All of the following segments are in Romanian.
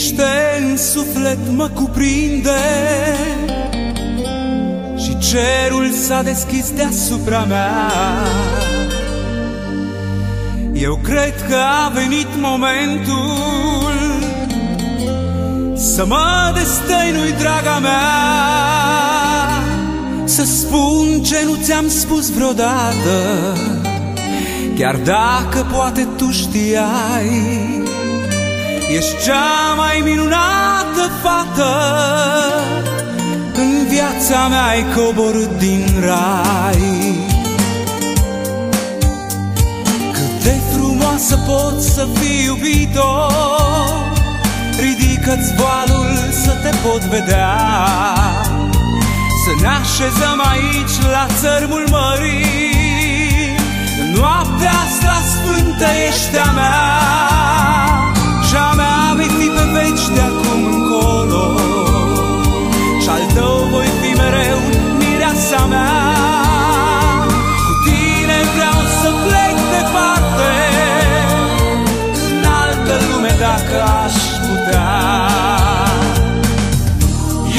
liniște în suflet mă cuprinde și cerul s-a deschis deasupra mea. Eu cred că a venit momentul să mă destăinui, draga mea, să spun ce nu ți-am spus vreodată, chiar dacă poate tu știai. Ești cea mai minunată fată, în viața mea ai coborât din rai. Cât de frumoasă pot să fii, iubito, ridică-ți voalul să te pot vedea. Să ne așezăm aici la țărmul mării, în noaptea asta sfântă ești a mea. Și a mea vei fi pe veci de acum încolo, și-al tău voi fi mereu, mireasa mea. Cu tine vreau să plec departe, în altă lume dacă aș putea.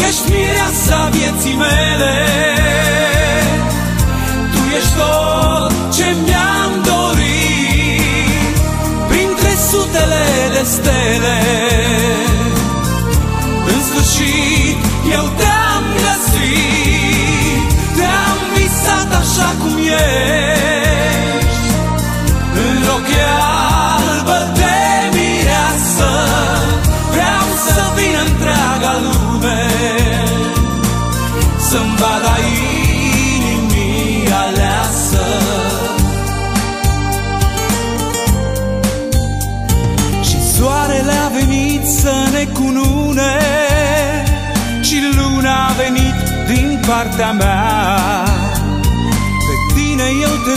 Ești mireasa vieții mele, tu ești tot ce mi-am dorit, printre sutele de stele. În sfârșit eu te-am găsit, te-am visat așa cum ești, în rochie albă de mireasă. Vreau să vină întreaga lume să-mi vadă inimii aleasă. Și soarele a venit să ne cunune, și luna a venit din partea mea. Pe tine eu te